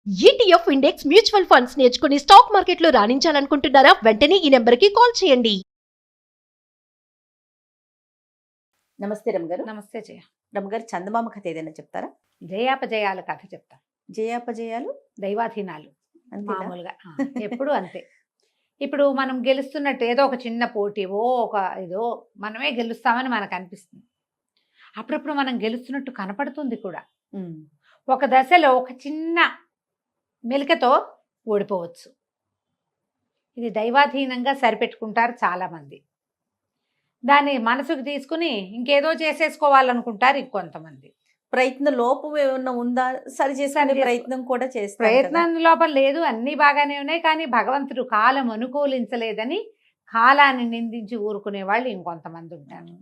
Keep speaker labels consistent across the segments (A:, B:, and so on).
A: ETF index mutual funds నేర్చుకుని stock మార్కెట్లో రాణించాలనుకుంటున్నారా? వెంటనే ఈ నెంబర్కి కాల్ చేయండి.
B: నమస్తే రమగారు.
C: నమస్తే జయ.
B: రమగారు, చందమామ కథ ఏదైనా చెప్తారా?
C: జయాపజయాల కథ చెప్తా.
B: జయాపజయాలు
C: దైవాధీనాలు
B: అంతేనా?
C: మామూలుగా ఎప్పుడు అంతే. ఇప్పుడు మనం గెలుస్తున్నట్టు ఏదో ఒక చిన్న పోటీవో ఏదో మనమే గెలుస్తామని మనకు అనిపిస్తుంది. అప్పుడప్పుడు మనం గెలుస్తున్నట్టు కనపడుతుంది కూడా. ఒక దశలో ఒక చిన్న మెలికతో ఓడిపోవచ్చు. ఇది దైవాధీనంగా సరిపెట్టుకుంటారు చాలామంది. దాన్ని మనసుకు తీసుకుని ఇంకేదో చేసేసుకోవాలనుకుంటారు ఇంకొంతమంది.
B: ప్రయత్న లోపం ఏమన్నా ఉందా? సరి చేసుకునే ప్రయత్నం కూడా చేస్తారు.
C: ప్రయత్నం లోపం లేదు, అన్నీ బాగానే ఉన్నాయి. కానీ భగవంతుడు కాలం అనుకూలించలేదని కాలాన్ని నిందించి ఊరుకునే వాళ్ళు ఇంకొంతమంది ఉంటారు.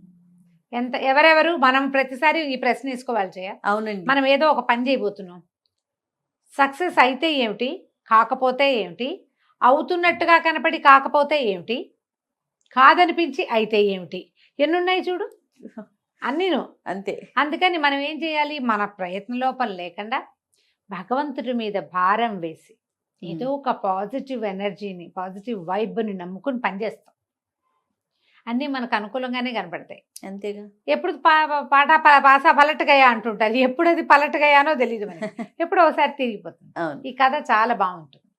C: ఎవరెవరు? మనం ప్రతిసారి ఈ ప్రశ్న వేసుకోవాలి చేయ.
B: అవునండి.
C: మనం ఏదో ఒక పని చేయబోతున్నాం. సక్సెస్ అయితే ఏమిటి, కాకపోతే ఏమిటి, అవుతున్నట్టుగా కనపడి కాకపోతే ఏమిటి, కాదనిపించి అయితే ఏమిటి, ఎన్నున్నాయి చూడు అన్నీను.
B: అంతే.
C: అందుకని మనం ఏం చేయాలి? మన ప్రయత్న లోపం లేకుండా భగవంతుడి మీద భారం వేసి ఏదో ఒక పాజిటివ్ ఎనర్జీని, పాజిటివ్ వైబ్ని నమ్ముకుని పనిచేస్తాం. అన్నీ మనకు అనుకూలంగానే కనపడతాయి.
B: అంతేగా.
C: ఎప్పుడు పాసా పలటగయా అంటుంటారు. ఎప్పుడు అది పలటగయానో తెలియదు మనకి. ఎప్పుడో ఒకసారి తిరిగిపోతుంది. ఈ కథ చాలా బాగుంటుంది.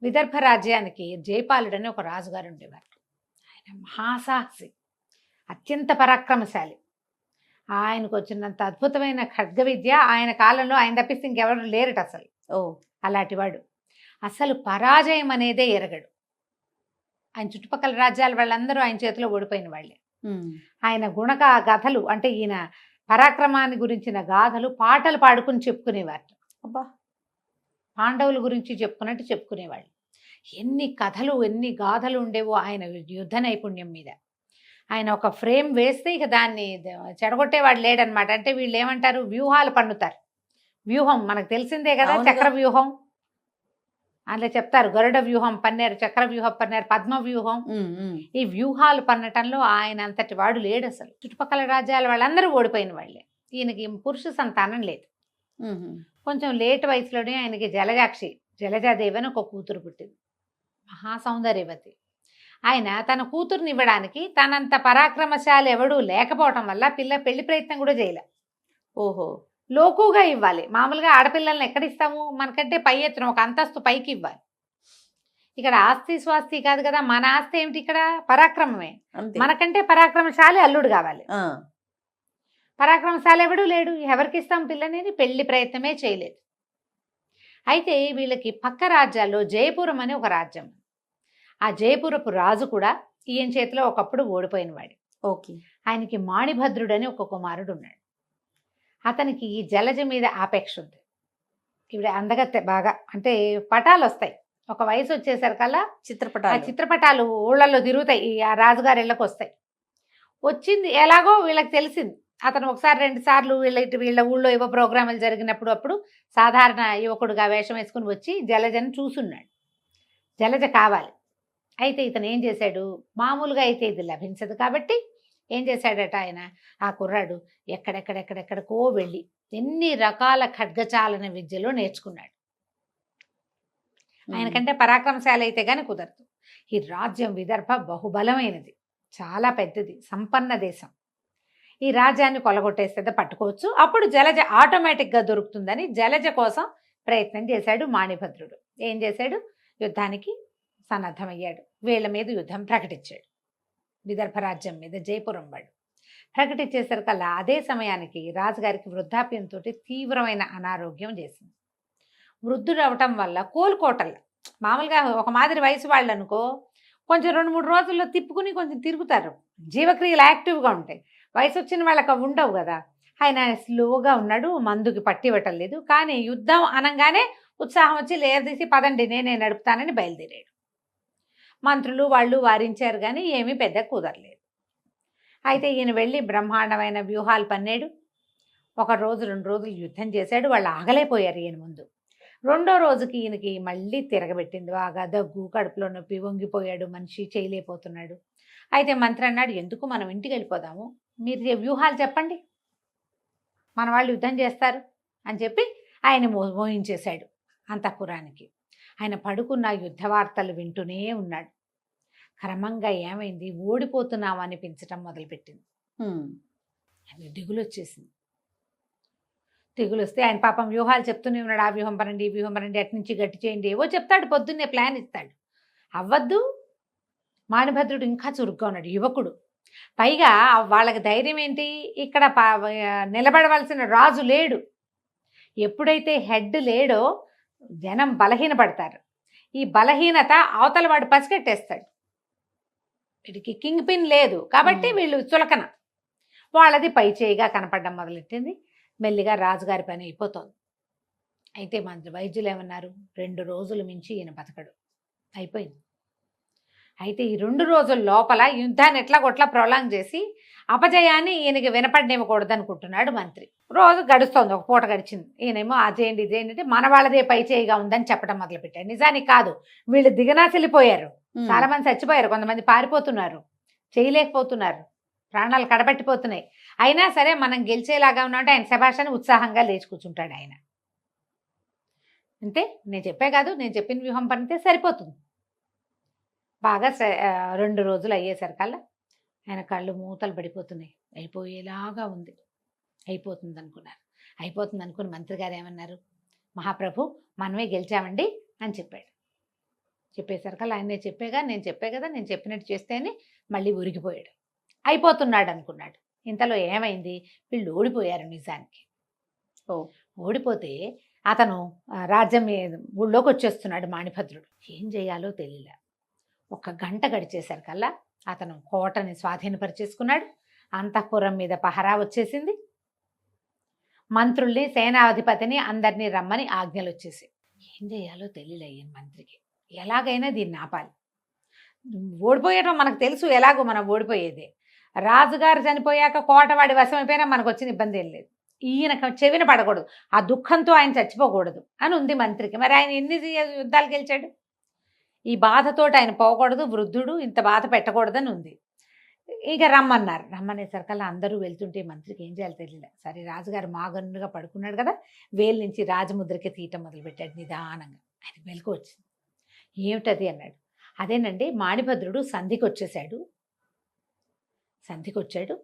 C: విదర్భ రాజ్యానికి జయపాలుడు అని ఒక రాజుగారు ఉండేవారు. ఆయన మహాసాహసి, అత్యంత పరాక్రమశాలి. ఆయనకు వచ్చినంత అద్భుతమైన ఖడ్గ విద్య ఆయన కాలంలో ఆయన తప్పిస్తే ఇంకెవరు లేరట అసలు. అలాంటివాడు. అసలు పరాజయం అనేదే ఎరగడు. ఆయన చుట్టుపక్కల రాజ్యాల వాళ్ళందరూ ఆయన చేతిలో ఓడిపోయిన వాళ్ళే. ఆయన గాథలు అంటే ఈయన పరాక్రమాన్ని గురించిన గాథలు పాటలు పాడుకుని చెప్పుకునేవారు.
B: అబ్బా,
C: పాండవుల గురించి చెప్పుకున్నట్టు చెప్పుకునేవాళ్ళు. ఎన్ని కథలు, ఎన్ని గాథలు ఉండేవో ఆయన యుద్ధ నైపుణ్యం మీద. ఆయన ఒక ఫ్రేమ్ వేస్తే ఇక దాన్ని చెడగొట్టేవాడు లేడనమాట. అంటే వీళ్ళు ఏమంటారు, వ్యూహాలు పన్నుతారు. వ్యూహం మనకు తెలిసిందే కదా, చక్ర వ్యూహం అందులో చెప్తారు. గరుడ వ్యూహం పన్నారు, చక్ర వ్యూహం పన్నారు, పద్మ వ్యూహం. ఈ వ్యూహాలు పన్నటంలో ఆయన అంతటి వాడు లేడు అసలు. చుట్టుపక్కల రాజ్యాల వాళ్ళందరూ ఓడిపోయిన వాళ్ళే. ఈయనకి పురుష సంతానం లేదు. కొంచెం లేట్ వయసులోనే ఆయనకి జలజాదేవి అని ఒక కూతురు పుట్టింది. మహాసౌందర్యవతి. ఆయన తన కూతురుని ఇవ్వడానికి తనంత పరాక్రమశాలి ఎవడూ లేకపోవటం వల్ల పెళ్లి ప్రయత్నం కూడా చేయలే.
B: ఓహో,
C: లోకుగా ఇవ్వాలి. మామూలుగా ఆడపిల్లల్ని ఎక్కడిస్తాము? మనకంటే పై ఎత్తున ఒక అంతస్తు పైకి ఇవ్వాలి. ఇక్కడ ఆస్తి స్వాస్తి కాదు కదా, మన ఆస్తి ఏమిటి? ఇక్కడ పరాక్రమమే. మనకంటే పరాక్రమశాలి అల్లుడు కావాలి. పరాక్రమశాలి ఎవడు లేడు. ఎవరికి ఇస్తాం పిల్లని? పెళ్లి ప్రయత్నమే చేయలేదు. అయితే వీళ్ళకి పక్క రాజ్యాల్లో జయపురం అని ఒక రాజ్యం. ఆ జయపురపు రాజు కూడా ఈయన చేతిలో ఒకప్పుడు ఓడిపోయిన వాడు.
B: ఓకే.
C: ఆయనకి మాణిభద్రుడు అని ఒక కుమారుడు ఉన్నాడు. అతనికి ఈ జలజ మీద ఆపేక్ష ఉంది. ఇవిడ అందగత్తె బాగా, అంటే పటాలు వస్తాయి. ఒక వయసు వచ్చేసరికల్లా చిత్రపటాలు ఊళ్ళల్లో తిరుగుతాయి. ఆ రాజుగారి ఇళ్ళకి వస్తాయి. వచ్చింది ఎలాగో వీళ్ళకి తెలిసింది. అతను ఒకసారి 2 సార్లు వీళ్ళ ఊళ్ళో ఏవో ప్రోగ్రాములు జరిగినప్పుడు అప్పుడు సాధారణ యువకుడుగా వేషం వేసుకుని వచ్చి జలజను చూసున్నాడు. జలజ కావాలి. అయితే ఇతను ఏం చేశాడు? మామూలుగా అయితే ఇది లభించదు కాబట్టి ఏం చేశాడట ఆయన, ఆ కుర్రాడు ఎక్కడెక్కడెక్కడెక్కడికో వెళ్ళి ఎన్ని రకాల ఖడ్గచాలన విద్యలో నేర్చుకున్నాడు. ఆయనకంటే పరాక్రమశాలి అయితే కానీ కుదరదు. ఈ రాజ్యం విదర్భ బహుబలమైనది, చాలా పెద్దది, సంపన్న దేశం. ఈ రాజ్యాన్ని కొలగొట్టేస్తే పట్టుకోవచ్చు. అప్పుడు జలజ ఆటోమేటిక్గా దొరుకుతుందని జలజ కోసం ప్రయత్నం చేశాడు మాణిభద్రుడు. ఏం చేశాడు? యుద్ధానికి సన్నద్ధమయ్యాడు. వీళ్ళ మీద యుద్ధం ప్రకటించాడు. విదర్భ రాజ్యం మీద, జయపురం వాడు ప్రకటించేసరికల్లా అదే సమయానికి రాజుగారికి వృద్ధాప్యంతో తీవ్రమైన అనారోగ్యం చేసింది. వృద్ధుడు అవటం వల్ల కోలుకోటల్లా. మామూలుగా ఒక మాదిరి వయసు వాళ్ళు అనుకో, కొంచెం 2-3 రోజుల్లో తిప్పుకుని కొంచెం తిరుగుతారు, జీవక్రియలు యాక్టివ్గా ఉంటాయి. వయసు వచ్చిన వాళ్ళకి అవి ఉండవు కదా. ఆయన స్లోగా ఉన్నాడు, మందుకి పట్టివ్వటం లేదు. కానీ యుద్ధం అనగానే ఉత్సాహం వచ్చి లేరదీసి పదండి నేనే నడుపుతానని బయలుదేరాడు. మంత్రులు వాళ్ళు వారించారు కానీ ఏమీ పెద్ద కుదరలేదు. అయితే ఈయన వెళ్ళి బ్రహ్మాండమైన వ్యూహాలు పన్నాడు. 1 రోజు 2 రోజులు యుద్ధం చేశాడు. వాళ్ళు ఆగలేకపోయారు ఈయన ముందు. 2వ రోజుకి ఈయనకి మళ్ళీ తిరగబెట్టింది బాగా. దగ్గు, కడుపులో నొప్పి, వంగిపోయాడు మనిషి, చేయలేకపోతున్నాడు. అయితే మంత్రి అన్నాడు, ఎందుకు మనం ఇంటికి వెళ్ళిపోదాము, మీరు వ్యూహాలు చెప్పండి, మన వాళ్ళు యుద్ధం చేస్తారు అని చెప్పి ఆయన మోహించేశాడు. అంతఃపురానికి. ఆయన పడుకున్న యుద్ధ వార్తలు వింటూనే ఉన్నాడు. క్రమంగా ఏమైంది, ఓడిపోతున్నాం అనిపించటం మొదలుపెట్టింది. ఆయన దిగులు వచ్చేసింది. దిగులు వస్తే ఆయన పాపం వ్యూహాలు చెప్తూనే ఉన్నాడు. ఆ వ్యూహం పనండి, ఈ వ్యూహం పనండి, అటు నుంచి గట్టి చేయండి, ఏవో చెప్తాడు, పొద్దున్నే ప్లాన్ ఇస్తాడు. అవ్వద్దు. మాణిభద్రుడు ఇంకా చురుగ్గా ఉన్నాడు, యువకుడు. పైగా వాళ్ళకి ధైర్యం ఏంటి, ఇక్కడ నిలబడవలసిన రాజు లేడు. ఎప్పుడైతే హెడ్ లేడో జనం బలహీనపడతారు. ఈ బలహీనత అవతల వాడు పసిగట్టేస్తాడు. వీడికి కింగ్ పిన్ లేదు కాబట్టి వీళ్ళు చులకన. వాళ్ళది పై చేయిగా కనపడడం మొదలెట్టింది. మెల్లిగా రాజుగారి పని అయిపోతుంది. అయితే మంత్రి వైద్యులు ఏమన్నారు, 2 రోజులు మించి ఈయన బతకడు, అయిపోయింది. అయితే ఈ 2 రోజుల లోపల యుద్ధాన్ని ఎట్లా కొట్లా ప్రొలాంగ్ చేసి అపజయాన్ని ఈయనకి వినపడనివ్వకూడదు అనుకుంటున్నాడు మంత్రి. రోజు గడుస్తోంది, ఒక పూట గడిచింది. ఈయనేమో అదేంటి ఇదేంటి అంటే మన వాళ్ళదే పై చేయిగా ఉందని చెప్పడం మొదలుపెట్టాడు. నిజానికి కాదు, వీళ్ళు దిగనాసిల్లిపోయారు. చాలా మంది చచ్చిపోయారు, కొంతమంది పారిపోతున్నారు, చేయలేకపోతున్నారు, ప్రాణాలు కడబట్టిపోతున్నాయి. అయినా సరే మనం గెలిచేలాగా ఉన్నామంటే ఆయన శభాషని ఉత్సాహంగా లేచి కూర్చుంటాడు ఆయన. అంతే, నేను చెప్పే కాదు, నేను చెప్పిన వ్యూహం పనితే సరిపోతుంది. బాగా 2 రోజులు అయ్యేసరికల్లా ఆయన కళ్ళు మూతలు పడిపోతున్నాయి. అయిపోయేలాగా ఉంది. అయిపోతుంది అనుకున్నారు. అయిపోతుంది అనుకుని మంత్రి గారు ఏమన్నారు, మహాప్రభు మనమే గెలిచామండి అని చెప్పాడు. చెప్పేసరికల్లా ఆయనే నేను చెప్పే కదా, నేను చెప్పినట్టు చేస్తే అని మళ్ళీ ఉరిగిపోయాడు. అయిపోతున్నాడు అనుకున్నాడు. ఇంతలో ఏమైంది, వీళ్ళు ఓడిపోయారు నిజానికి. ఓడిపోతే అతను రాజ్యం ఊళ్ళోకి వచ్చేస్తున్నాడు మాణిభద్రుడు. ఏం చేయాలో తెలియలే. 1 గంట గడిచేసరికల్లా అతను కోటని స్వాధీనపరిచేసుకున్నాడు. అంతఃపురం మీద పహరా వచ్చేసింది. మంత్రుల్ని, సేనాధిపతిని అందరినీ రమ్మని ఆజ్ఞలు వచ్చేసి. ఏం చేయాలో తెలియలే ఈయన మంత్రికి. ఎలాగైనా దీన్ని ఆపాలి. ఓడిపోయడం మనకు తెలుసు, ఎలాగో మనం ఓడిపోయేదే. రాజుగారు చనిపోయాక కోటవాడి వశమైపోయినా మనకు వచ్చిన ఇబ్బంది ఏం లేదు. ఈయన చెవిన పడకూడదు, ఆ దుఃఖంతో ఆయన చచ్చిపోకూడదు అని ఉంది మంత్రికి. మరి ఆయన ఎన్ని యుద్ధాలు గెలిచాడు? ఈ బాధతోటి ఆయన పోకూడదు, వృద్ధుడు, ఇంత బాధ పెట్టకూడదని ఉంది. ఇక రమ్మన్నారు. రమ్మనేసరికల్లా అందరూ వెళ్తుంటే మంత్రికి ఏం చేయాలో తెలియలే. సరే, రాజుగారు మాగన్నుగా పడుకున్నాడు కదా, వేలు నుంచి రాజముద్రకి తీయటం మొదలుపెట్టాడు నిదానంగా. ఆయన మెలకు వచ్చింది. ఏమిటది అన్నాడు. అదేనండి, మాణిభద్రుడు సంధికి వచ్చేసాడు. సంధికి వచ్చాడు.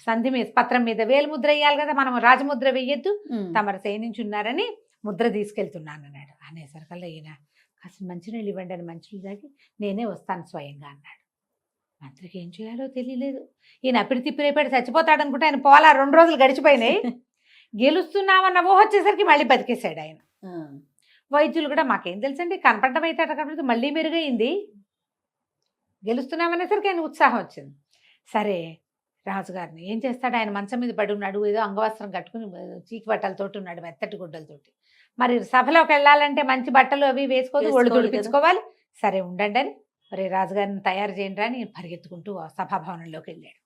C: సంధి మీద, పత్రం మీద వేలు ముద్ర వేయాలి కదా, మనం రాజముద్ర వేయొద్దు, తమరు సైనించున్నారని ముద్ర తీసుకెళ్తున్నాను అన్నాడు. అనేసరికల్లా ఈయన కాస్త మంచినీళ్ళు ఇవ్వండి అని మంచినీళ్ళు తాగి నేనే వస్తాను స్వయంగా అన్నాడు. మంత్రికి ఏం చేయాలో తెలియలేదు. ఈయన అప్పుడు తిప్పిరేపాడు, చచ్చిపోతాడు అనుకుంటే ఆయన పోలా. 2 రోజులు గడిచిపోయినాయి. గెలుస్తున్నామన్న ఊహ వచ్చేసరికి మళ్ళీ బతికేశాడు ఆయన. వైద్యులు కూడా మాకేం తెలుసండి, కనపడడం అయితే అక్కడ మళ్ళీ మెరుగైంది, గెలుస్తున్నామనేసరికి ఆయన ఉత్సాహం వచ్చింది. సరే, రాజుగారిని ఏం చేస్తాడు, ఆయన మంచం మీద పడి ఉన్నాడు, ఏదో అంగవస్త్రం కట్టుకుని చీకి బట్టలతోటి ఉన్నాడు, మెత్తటి గుడ్డలతోటి. మరి సభలోకి వెళ్ళాలంటే మంచి బట్టలు అవి వేసుకోవాలి, ఒళ్ళు తుడిపించుకోవాలి. సరే ఉండండి అని మరి రాజుగారిని తయారు చేయండి అని పరిగెత్తుకుంటూ సభాభవనంలోకి వెళ్ళాడు.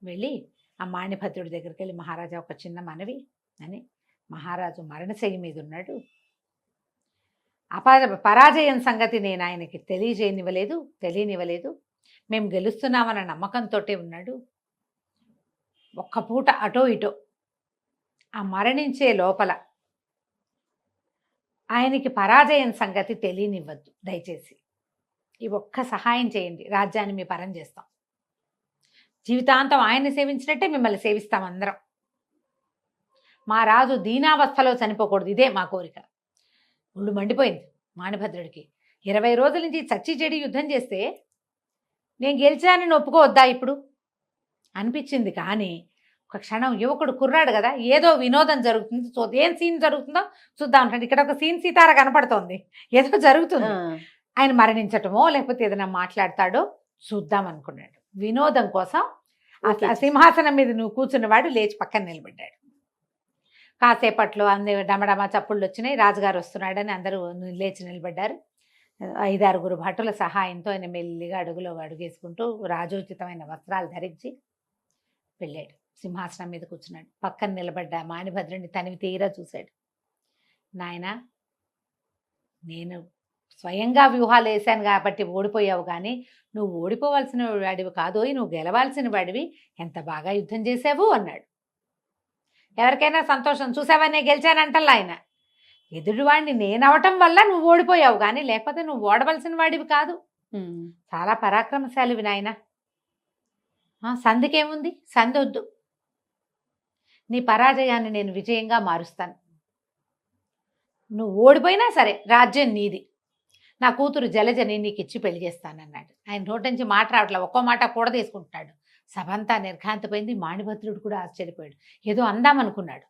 C: వెళ్ళి ఆ మాణిభద్రుడి దగ్గరికి వెళ్ళి, మహారాజా ఒక చిన్న మనవి అని. మహారాజు మరణశయ్య మీద ఉన్నాడు. పరాజయం సంగతి నేను ఆయనకి తెలియనివ్వలేదు. మేము గెలుస్తున్నామన్న నమ్మకంతో ఉన్నాడు. ఒక్క పూట అటో ఇటో ఆ మరణించే లోపల ఆయనకి పరాజయం సంగతి తెలియనివ్వద్దు దయచేసి. ఈ ఒక్క సహాయం చేయండి, రాజ్యాన్ని మీ పరం చేస్తాం. జీవితాంతం ఆయన్ని సేవించినట్టే మిమ్మల్ని సేవిస్తాం అందరం. మా రాజు దీనావస్థలో చనిపోకూడదు, ఇదే మా కోరిక. ఒళ్ళు మండిపోయింది మాణిభద్రుడికి. 20 రోజుల నుంచి చచ్చి చెడి యుద్ధం చేస్తే నేను గెలిచానని ఒప్పుకోవద్దా ఇప్పుడు అనిపించింది. కానీ ఒక క్షణం యువకుడు కుర్రాడు కదా, ఏదో వినోదం జరుగుతుంది, ఏం సీన్ జరుగుతుందో చూద్దాం అంటే ఇక్కడ ఒక సీన్ సీతార కనపడుతోంది, ఏదో జరుగుతుంది. ఆయన మరణించటమో లేకపోతే ఏదైనా మాట్లాడతాడో చూద్దాం అనుకున్నాడు. వినోదం కోసం ఆ సింహాసనం మీద నువ్వు కూర్చున్నవాడు లేచి పక్కన నిలబడ్డాడు. కాసేపట్లో అందరూ డమడమా చప్పుళ్ళు వచ్చినాయి, రాజుగారు వస్తున్నాడని అందరూ లేచి నిలబడ్డారు. 5-6 భటుల సహాయంతో ఆయన మెల్లిగా అడుగులో అడుగేసుకుంటూ రాజోచితమైన వస్త్రాలు ధరించి వెళ్ళాడు. సింహాసనం మీద కూర్చున్నాడు. పక్కన నిలబడ్డ మాణిభద్రుడిని తనివి తీరా చూశాడు. నాయనా, నేను స్వయంగా వ్యూహాలు వేశాను కాబట్టి ఓడిపోయావు, కానీ నువ్వు ఓడిపోవాల్సిన వాడివి కాదు, నువ్వు గెలవాల్సిన వాడివి, ఎంత బాగా యుద్ధం చేసావు అన్నాడు. ఎవరికైనా సంతోషం, చూసావా నేను గెలిచానంటల్లా ఆయన. ఎదుటివాడిని నేనవటం వల్ల నువ్వు ఓడిపోయావు, కానీ లేకపోతే నువ్వు ఓడవలసిన వాడివి కాదు. చాలా పరాక్రమశాలివి నాయన. సంధికేముంది, సంధి వద్దు. నీ పరాజయాన్ని నేను విజయంగా మారుస్తాను. నువ్వు ఓడిపోయినా సరే రాజ్యం నీది. నా కూతురు జలజని నీకు ఇచ్చి పెళ్లి చేస్తానన్నాడు. ఆయన నోటి నుంచి మాట రావట్లా, ఒక్కో మాట కూడా తీసుకుంటున్నాడు. సభ అంతా నిర్ఘాంతపోయింది. మాణిభద్రుడు కూడా ఆశ్చర్యపోయాడు. ఏదో అందామనుకున్నాడు.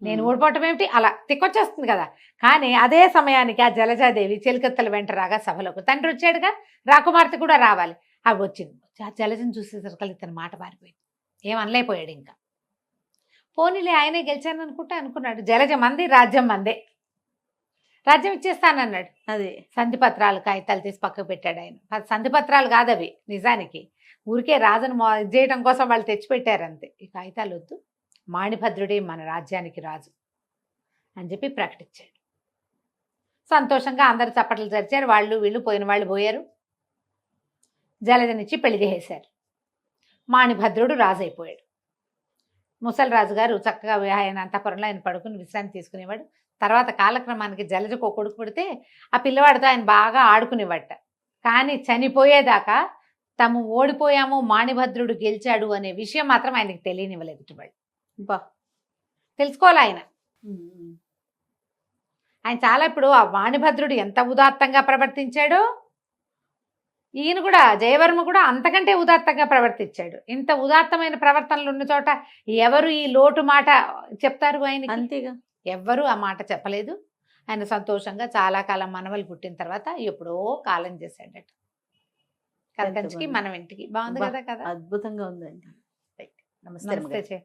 C: నేను ఓడిపోవటం ఏమిటి, అలా తిక్కొచ్చేస్తుంది కదా. కానీ అదే సమయానికి ఆ జలజాదేవి చెలికత్తల వెంట రాగా సభలోకి, తండ్రి వచ్చాడుగా, రాకుమార్తె కూడా రావాలి, అవి వచ్చింది. ఆ జలజను చూసేసరికి ఇతని మాట మారిపోయింది. ఏమనలేకపోయాడు ఇంకా. పోనీలే ఆయనే గెలిచాను అనుకున్నాడు. జలజ మంది, రాజ్యం మందే, రాజ్యం ఇచ్చేస్తానన్నాడు.
B: అదే
C: సంధి పత్రాలు కాగితాలు తీసి పక్కకు పెట్టాడు ఆయన. సంధి పత్రాలు కాదు అవి, నిజానికి ఊరికే రాజును ఇది చేయడం కోసం వాళ్ళు తెచ్చిపెట్టారు అంతే. ఈ కాగితాలు వద్దు, మాణిభద్రుడే మన రాజ్యానికి రాజు అని చెప్పి ప్రకటించాడు. సంతోషంగా అందరు చప్పట్లు జరిచారు. వాళ్ళు వీళ్ళు పోయిన వాళ్ళు పోయారు. జలజనిచ్చి పెళ్లి చేసేశారు. మాణిభద్రుడు రాజు అయిపోయాడు. ముసలి రాజు గారు చక్కగా ఆయన అంతఃపురంలో ఆయన పడుకుని విశ్రాంతి తీసుకునేవాడు. తర్వాత కాలక్రమానికి జలజకు ఒక కొడుకు పుడితే ఆ పిల్లవాడితో ఆయన బాగా ఆడుకునేవాట. కానీ చనిపోయేదాకా తాము ఓడిపోయాము, మాణిభద్రుడు గెలిచాడు అనే విషయం మాత్రం ఆయనకి తెలియనివ్వలేదు. ఇటువాళ్ళు
B: బా
C: తెలుసుకోవాలి ఆయన. ఆయన చాలా ఇప్పుడు ఆ మాణిభద్రుడు ఎంత ఉదాత్తంగా ప్రవర్తించాడో, ఈయన కూడా జయవర్మ కూడా అంతకంటే ఉదాత్తంగా ప్రవర్తించాడు. ఇంత ఉదాత్తమైన ప్రవర్తనలు ఉన్న చోట ఎవరు ఈ లోటు మాట చెప్తారు ఆయనకి?
B: అంతేగా,
C: ఎవ్వరూ ఆ మాట చెప్పలేదు. ఆయన సంతోషంగా చాలా కాలం మనవలు పుట్టిన తర్వాత ఎప్పుడో కాలం చేశాడట. కలకంచికి మనం ఇంటికి. బాగుంది కదా కదా,
B: అద్భుతంగా ఉందండి.
C: నమస్తే.